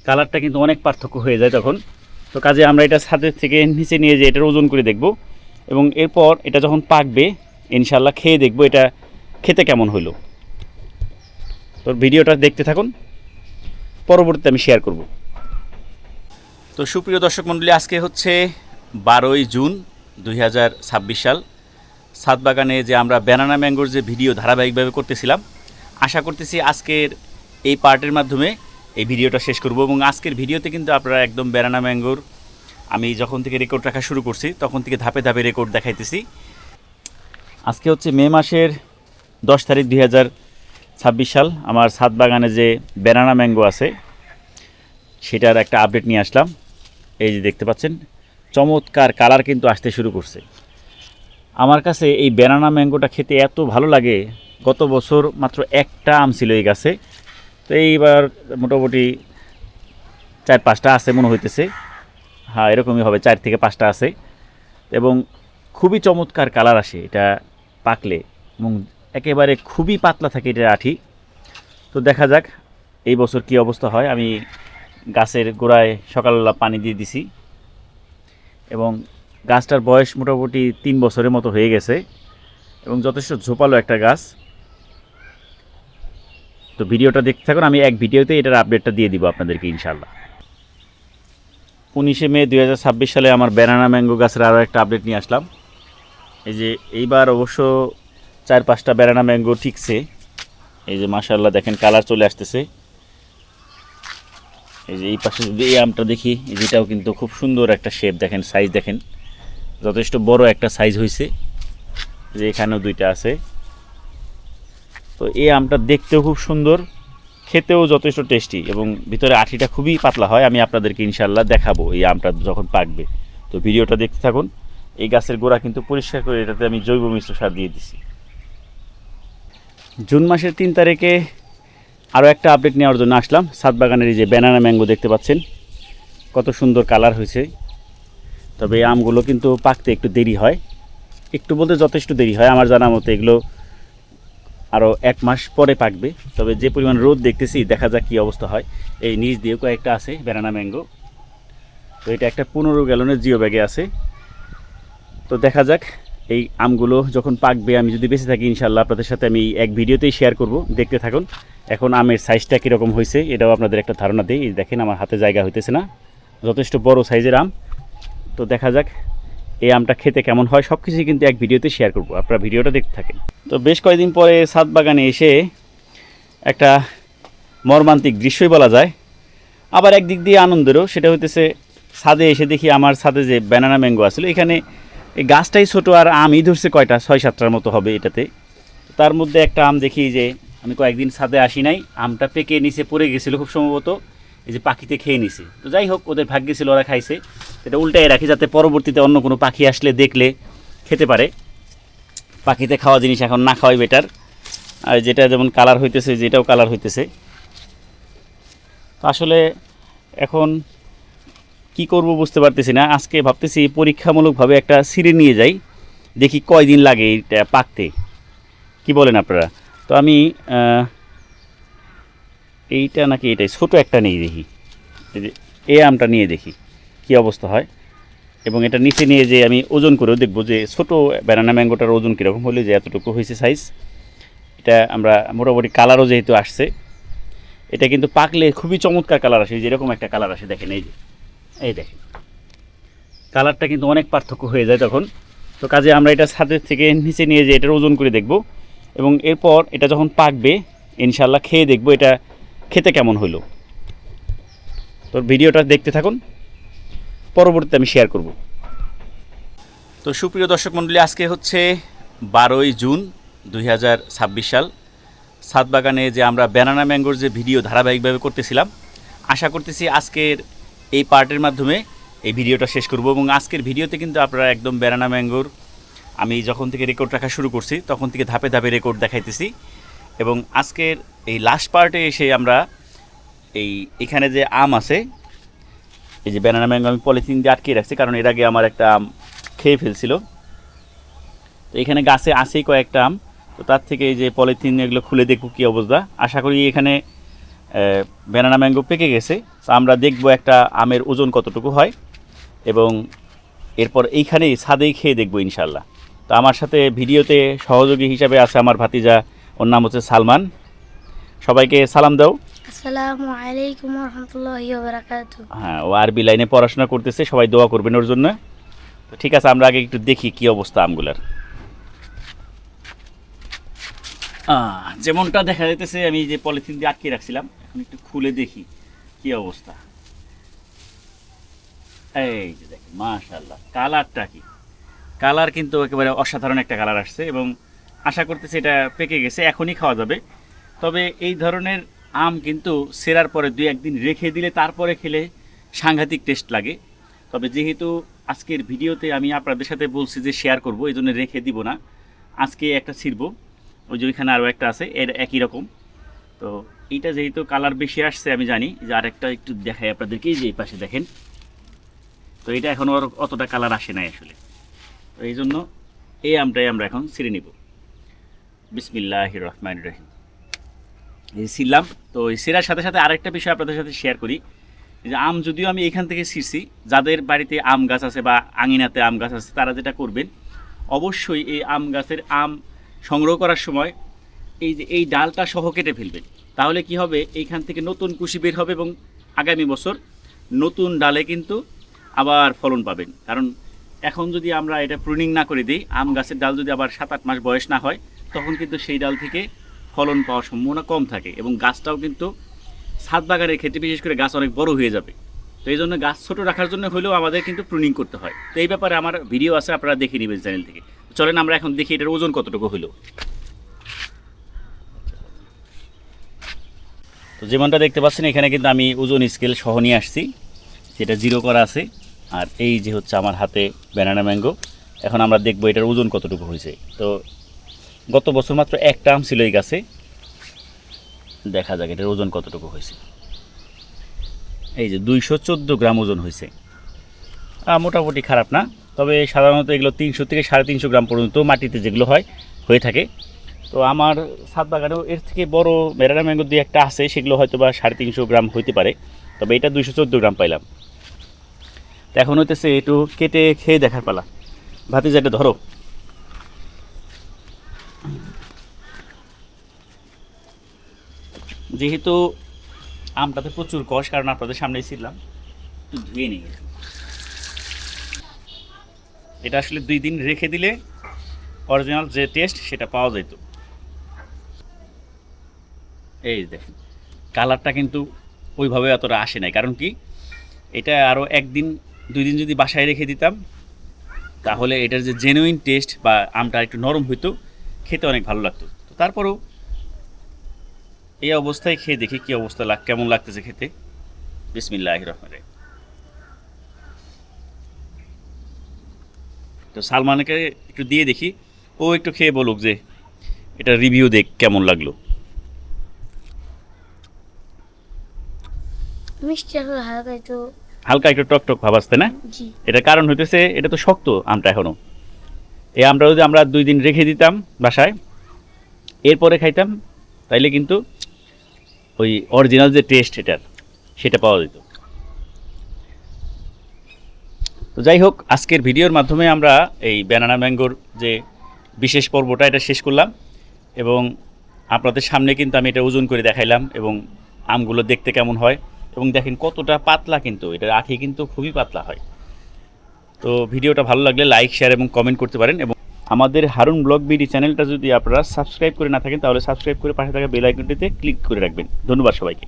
কালারটা কিন্তু অনেক পার্থক্য হয়ে যায় তখন। তো কাজে আমরা এটা ছাদের থেকে নিচে নিয়ে যেয়ে এটার ওজন করে দেখব, এবং এরপর এটা যখন পাকবে ইনশাল্লাহ খেয়ে দেখব এটা খেতে কেমন হলো। তো ভিডিওটা দেখতে থাকুন, পরবর্তীতে আমি শেয়ার করব। তো সুপ্রিয় দর্শক মণ্ডলী, আজকে হচ্ছে 12ই জুন 2026 সাল। ছাদ বাগানে যে আমরা ব্যানানা ম্যাঙ্গোর যে ভিডিও ধারাবাহিকভাবে করতেছিলাম, আশা করতেছি আজকের এই পার্টের মাধ্যমে এই ভিডিওটা শেষ করব। এবং আজকের ভিডিওতে কিন্তু আপনারা একদম ব্যানানা ম্যাঙ্গোর আমি যখন থেকে রেকর্ড রাখা শুরু করছি তখন থেকে ধাপে ধাপে রেকর্ড দেখাইতেছি। আজকে হচ্ছে মে মাসের 10 তারিখ 2026 সাল। আমার ছাদ বাগানে যে ব্যানানা ম্যাঙ্গো আছে সেটার একটা আপডেট নিয়ে আসলাম। এই যে দেখতে পাচ্ছেন, চমৎকার কালার কিন্তু আসতে শুরু করছে। আমার কাছে এই ব্যানানা ম্যাঙ্গোটা খেতে এত ভালো লাগে। গত বছর মাত্র একটা আম ছিল এই গাছে, তো এইবার মোটামুটি 4-5টা আছে মনে হইতেছে। হ্যাঁ, এরকমই হবে, 4 থেকে 5টা আছে। এবং খুবই চমৎকার কালার আসে এটা পাকলে, এবং একেবারে খুবই পাতলা থাকে এটা আঠি। তো দেখা যাক এই বছর কি অবস্থা হয়। আমি গাছের গোড়ায় সকালবেলা পানি দিয়ে দিছি, এবং গাছটার বয়স মোটামুটি 3 বছরের মতো হয়ে গেছে, এবং যথেষ্ট ঝোপালো একটা গাছ। তো ভিডিওটা দেখতে থাকুন, আমি এক ভিডিওতে এটার আপডেটটা দিয়ে দিব আপনাদেরকে ইনশাল্লাহ। 19শে মে 2026 সালে আমার ব্যানানা ম্যাঙ্গো গাছের আরও একটা আপডেট নিয়ে আসলাম। এই যে এইবার অবশ্য 4-5টা ব্যানানা ম্যাঙ্গো ঠিকছে। এই যে মাশাআল্লাহ দেখেন কালার চলে আসতেছে। এই যে এই পাশে যদি এই আমটা দেখি, যেটাও কিন্তু খুব সুন্দর একটা শেপ, দেখেন সাইজ দেখেন, যথেষ্ট বড় একটা সাইজ হয়েছে। যে এখানেও 2টা আছে। তো এই আমটা দেখতেও খুব সুন্দর, খেতেও যথেষ্ট টেস্টি, এবং ভিতরে আঠিটা খুবই পাতলা হয়। আমি আপনাদেরকে ইনশাল্লাহ দেখাবো এই আমটা যখন পাকবে। তো ভিডিওটা দেখতে থাকুন। এই গাছের গোড়া কিন্তু পরিষ্কার করে এটাতে আমি জৈব মিশ্র সার দিয়ে দিছি। জুন মাসের 3 তারিখে আরও একটা আপডেট নেওয়ার জন্য আসলাম। ছাদ বাগানের এই যে ব্যানানা ম্যাঙ্গো দেখতে পাচ্ছেন, কত সুন্দর কালার হয়েছে। তবে এই আমগুলো কিন্তু পাকতে একটু দেরি হয়, একটু বলতে যথেষ্ট দেরি হয়। আমার জানা মতো এগুলো আরও 1 মাস পরে পাকবে। তবে যে পরিমাণ রোদ দেখতেছি, দেখা যাক কী অবস্থা হয়। এই নিচ দিয়ে কয়েকটা আছে ব্যানানা ম্যাঙ্গো। তো এটা একটা 15 গ্যালনের জিও ব্যাগে আছে। তো দেখা যাক এই আমগুলো যখন পাকবে, আমি যদি বেঁচে থাকি ইনশাল্লাহ আপনাদের সাথে আমি এক ভিডিওতেই শেয়ার করব। দেখতে থাকুন। এখন আমের সাইজটা কীরকম হয়েছে এটাও আপনাদের একটা ধারণা দিই। দেখেন আমার হাতে জায়গা হইতেছে না, যথেষ্ট বড় সাইজের আম। তো দেখা যাক এই আমটা খেতে কেমন হয়, সব কিছুই কিন্তু এক ভিডিওতে শেয়ার করব। আপনারা ভিডিওটা দেখতে থাকেন। তো বেশ কয়েকদিন পরে ছাদ বাগানে এসে একটা মর্মান্তিক দৃশ্যই বলা যায়, আবার একদিক দিয়ে আনন্দেরও। সেটা হইতেছে ছাদে এসে দেখি আমার ছাদে যে ব্যানানা ম্যাঙ্গো আসলে, এখানে এই গাছটাই ছোটো, আর আমই ধরছে কয়টা 6-7টার মতো হবে এটাতে। তার মধ্যে একটা আম দেখি যে আমি কয়েকদিন ছাদে আসি নাই, আমটা পেকে নিচে পড়ে গেছিলো খুব সম্ভবত, এই যে পাখিতে খেয়ে নিছে। তো যাই হোক, ওদের ভাগ্যে ছিল, ওরা খাইছে। এটা উল্টায় রাখি যাতে পরবর্তীতে অন্য কোনো পাখি আসলে দেখলে খেতে পারে। পাখিতে খাওয়া জিনিস এখন না খাওয়াই বেটার। আর যেটা যেমন কালার হইতেছে, যেটাও কালার হইতেছে। তো আসলে এখন কি করব বুঝতে পারতেছি না। আজকে ভাবতেছি পরীক্ষামূলকভাবে একটা ছিঁড়ে নিয়ে যাই, দেখি কয়দিন লাগে এটা পাকতে, কি বলেন আপনারা? তো আমি এইটা নাকি এটাই ছোটো একটা নিয়ে দেখি, এই আমটা নিয়ে দেখি কি অবস্থা হয়। এবং এটা নিচে নিয়ে যে আমি ওজন করেও দেখব যে ছোটো ব্যানানা ম্যাঙ্গোটার ওজন কীরকম হলে যে এতটুকু হয়েছে সাইজ। এটা আমরা মোটামুটি কালারও যেহেতু আসছে, এটা কিন্তু পাকলে খুবই চমৎকার কালার আসে। যেরকম একটা কালার আসে দেখেন, এই যে এই দেখেন কালারটা কিন্তু অনেক পার্থক্য হয়ে যায় তখন। তো কাজে আমরা এটা ছাদের থেকে নিচে নিয়ে যে এটার ওজন করে দেখব, এবং এরপর এটা যখন পাকবে ইনশাল্লাহ খেয়ে দেখব এটা খেতে কেমন হলো। তো ভিডিওটা দেখতে থাকুন, পরবর্তীতে আমি শেয়ার করব। তো সুপ্রিয় দর্শক মণ্ডলী, আজকে হচ্ছে 12ই জুন 2026 সাল। ছাদ বাগানে যে আমরা ব্যানানা ম্যাঙ্গোর যে ভিডিও ধারাবাহিকভাবে করতেছিলাম, আশা করতেছি আজকের এই পার্টের মাধ্যমে এই ভিডিওটা শেষ করব। এবং আজকের ভিডিওতে কিন্তু আপনারা একদম ব্যানানা ম্যাঙ্গোর আমি যখন থেকে রেকর্ড রাখা শুরু করছি তখন থেকে ধাপে ধাপে রেকর্ড দেখাইতেছি। এবং আজকের এই লাস্ট পার্টে এসে আমরা এখানে যে আম আছে, এই যে ব্যানানা ম্যাঙ্গো আমি পলিথিন দিয়ে আটকে রাখছি, কারণ এর আগে আমার একটা আম খেয়ে ফেলছিল। তো এখানে গাছে আছেই কয়েকটা আম। তো তার থেকে এই যে পলিথিন এগুলো খুলে দেখব কী অবস্থা। আশা করি এখানে ব্যানানা ম্যাঙ্গো পেকে গেছে। তো আমরা দেখব একটা আমের ওজন কতটুকু হয় এবং এরপর এইখানেই ছাদেই খেয়ে দেখব ইনশাল্লাহ। তো আমার সাথে ভিডিওতে সহযোগী হিসাবে আছে আমার ভাতিজা, ওর নাম হচ্ছে সালমান। সবাইকে সালাম দাও। আসসালামু আলাইকুম ওয়া রাহমাতুল্লাহি ওয়া বারাকাতুহু। হ্যাঁ, ও আরবি লাইনে পড়াশোনা করতেছে, সবাই দোয়া করবেন ওর জন্য। তো ঠিক আছে, আমরা আগে একটু দেখি কি অবস্থা আমগুলার। যেমনটা দেখা যাইতেছে, আমি যে পলিথিন দিয়ে আটকে রাখছিলাম, এখন একটু খুলে দেখি কি অবস্থা। এই যে দেখেন, মাশাআল্লাহ, কালারটা কি! কালার কিন্তু একেবারে অসাধারণ একটা কালার আসছে এবং আশা করতেছি এটা পেকে গেছে, এখনই খাওয়া যাবে। তবে এই ধরনের আম কিন্তু সেরার পরে 2-1 দিন রেখে দিলে তারপরে খেলে সাংঘাতিক টেস্ট লাগে। তবে যেহেতু আজকের ভিডিওতে আমি আপনাদের সাথে বলছি যে শেয়ার করব, এই জন্য রেখে দিব না। আজকে একটা ছিড়ব, ওই যে ওইখানে আরও একটা আছে, এর একই রকম। তো এইটা যেহেতু কালার বেশি আসছে, আমি জানি যে আরেকটা একটু দেখাই আপনাদেরকে, যে এই পাশে দেখেন। তো এটা এখন আর অতটা কালার আসে নাই আসলে। তো এই জন্য এই আমটাই আমরা এখন ছিঁড়ে নিব। বিসমিল্লাহির রহমানির রহিম। এই ছিলাম। তো এই ছিঁড়ার সাথে সাথে আরেকটা বিষয় আপনাদের সাথে শেয়ার করি, যে আম যদিও আমি এখান থেকে ছিঁড়ছি, যাদের বাড়িতে আম গাছ আছে বা আঙিনাতে আম গাছ আছে, তারা যেটা করবেন, অবশ্যই এই আম গাছের আম সংগ্রহ করার সময় এই যে এই ডালটা সহ কেটে ফেলবেন। তাহলে কি হবে, এইখান থেকে নতুন কুশি বের হবে এবং আগামী বছর নতুন ডালে কিন্তু আবার ফলন পাবেন। কারণ এখন যদি আমরা এটা প্রুনিং না করে দিই, আম গাছের ডাল যদি আবার 7-8 মাস বয়স না হয়, তখন কিন্তু সেই ডাল থেকে ফলন পাওয়ার সম্ভাবনা কম থাকে এবং গাছটাও কিন্তু ছাদ বাগানের ক্ষেত্রে বিশেষ করে গাছ অনেক বড় হয়ে যাবে। তো এই জন্য গাছ ছোটো রাখার জন্য হলেও আমাদের কিন্তু প্রুনিং করতে হয়। তো এই ব্যাপারে আমার ভিডিও আছে, আপনারা দেখে নেবেন চ্যানেল থেকে। চলেন আমরা এখন দেখি এটার ওজন কতটুকু হলো। তো যেমনটা দেখতে পাচ্ছেন, এখানে কিন্তু আমি ওজন স্কেল সহ নিয়ে আসছি, যেটা 0 করা আছে। আর এই যে হচ্ছে আমার হাতে ব্যানানা ম্যাঙ্গো। এখন আমরা দেখব এটার ওজন কতটুকু হয়েছে। তো গত বছর মাত্র একটা আম ছিল এই গাছে, দেখা যাক এটার ওজন কতটুকু হয়েছে। এই যে 214 গ্রাম ওজন হয়েছে। মোটামুটি খারাপ না, তবে সাধারণত এগুলো 300 থেকে 350 গ্রাম পর্যন্ত মাটিতে যেগুলো হয় হয়ে থাকে। তো আমার ছাদ বাগানেও এর থেকে বড় ব্যানানা ম্যাঙ্গো 2-1টা আছে, সেগুলো হয়তো বা 350 গ্রাম হইতে পারে, তবে এটা 214 গ্রাম পাইলাম। তো এখন হইতেছে একটু কেটে খেয়ে দেখার পালা। ভাতিজা, এটা ধরো। যেহেতু আমটাতে প্রচুর কষ, কারণ আপনাদের সামনেই ছিলাম, একটু ধুয়ে নিয়ে গেছে। এটা আসলে 2 দিন রেখে দিলে অরিজিনাল যে টেস্ট সেটা পাওয়া যেত। এই দেখেন, কালারটা কিন্তু ওইভাবে এতটা আসে নাই। কারণ কি, এটা আরও 1-2 দিন যদি বাসায় রেখে দিতাম, তাহলে এটার যে জেনুইন টেস্ট বা আমটা একটু নরম হইতো, খেতে অনেক ভালো লাগতো। তো তারপরেও এই অবস্থায় খেয়ে দেখি কী অবস্থা, কেমন লাগতেছে খেতে। বিসমিল্লাহির রহমানির রহিম। তো সালমানকে একটু দিয়ে দেখি, ও একটু খেয়ে বলুক যে এটা রিভিউ দেখ কেমন লাগলো। মিষ্টি আসলে হালকা একটু টক টক ভাব আসতে না? জি। এটার কারণ হইতেছে, এটা তো শক্ত আমটা এখনও। এই আমটা যদি আমরা 2 দিন রেখে দিতাম বাসায়, এরপরে খাইতাম, তাইলে কিন্তু ওই অরিজিনাল যে টেস্ট এটার, সেটা পাওয়া যেত। তো যাই হোক, আজকের ভিডিওর মাধ্যমে আমরা এই ব্যানানা ম্যাঙ্গোর যে বিশেষ পর্বটা এটা শেষ করলাম এবং আপনাদের সামনে কিন্তু আমি এটা ওজন করে দেখাইলাম এবং আমগুলো দেখতে কেমন হয় এবং দেখেন কতটা পাতলা, কিন্তু এটার আঁখি কিন্তু খুবই পাতলা হয়। তো ভিডিওটা ভালো লাগলে লাইক, শেয়ার এবং কমেন্ট করতে পারেন এবং আমাদের হারুন ব্লগ বিডি চ্যানেলটা যদি আপনারা সাবস্ক্রাইব করে না থাকেন, তাহলে সাবস্ক্রাইব করে পাশে থাকা বেল আইকনটিতে ক্লিক করে রাখবেন। ধন্যবাদ সবাইকে।